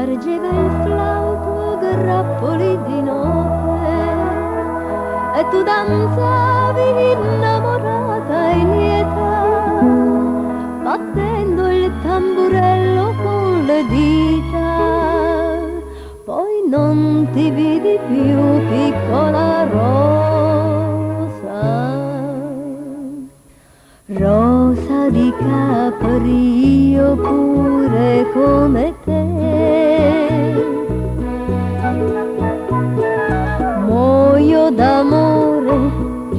spargeva il flauto grappoli di notte e tu danzavi innamorata e lieta, battendo il tamburello con le dita. Poi non ti vidi più, piccola rosa di Capri, io pure come te. Muoio d'amore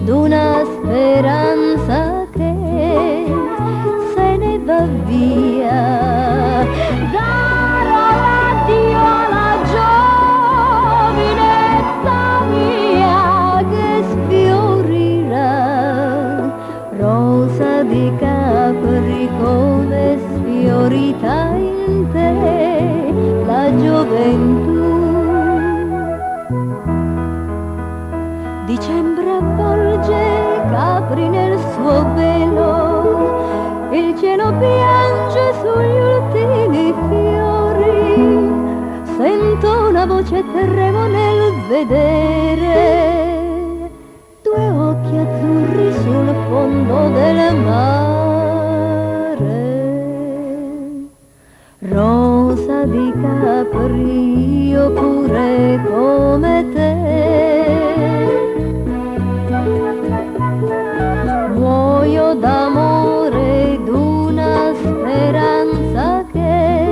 d'una speranza che se ne va via. Darò l'addio alla giovinezza mia che sfiorirà. Rosa di Capri, come sfiorita in te la gioventù. Dicembre avvolge Capri nel suo velo, il cielo piange sugli ultimi fiori, sento una voce tremo nel vedere due occhi azzurri sul fondo del mare. Rosa di Capri, io pure come te. Muoio d'amore d'una speranza che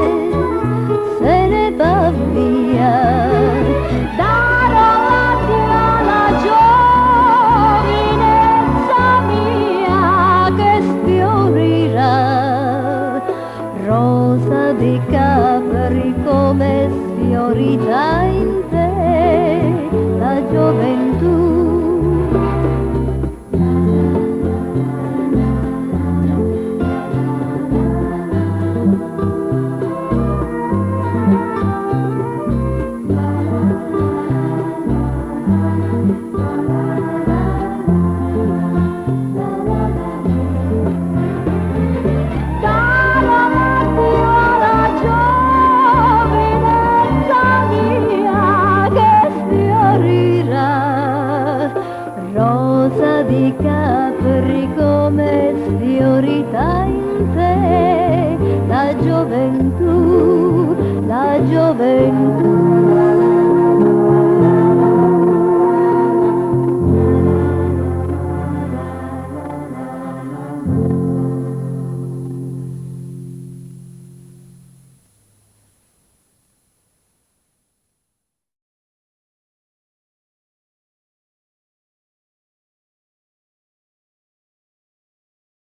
se ne va via. Darò l'addio alla giovinezza mia che sfiorirà. Rosa di Capri, come sfiorita in te la gioventù. Rosa di Capri, come sfiorita in te la gioventù, la gioventù.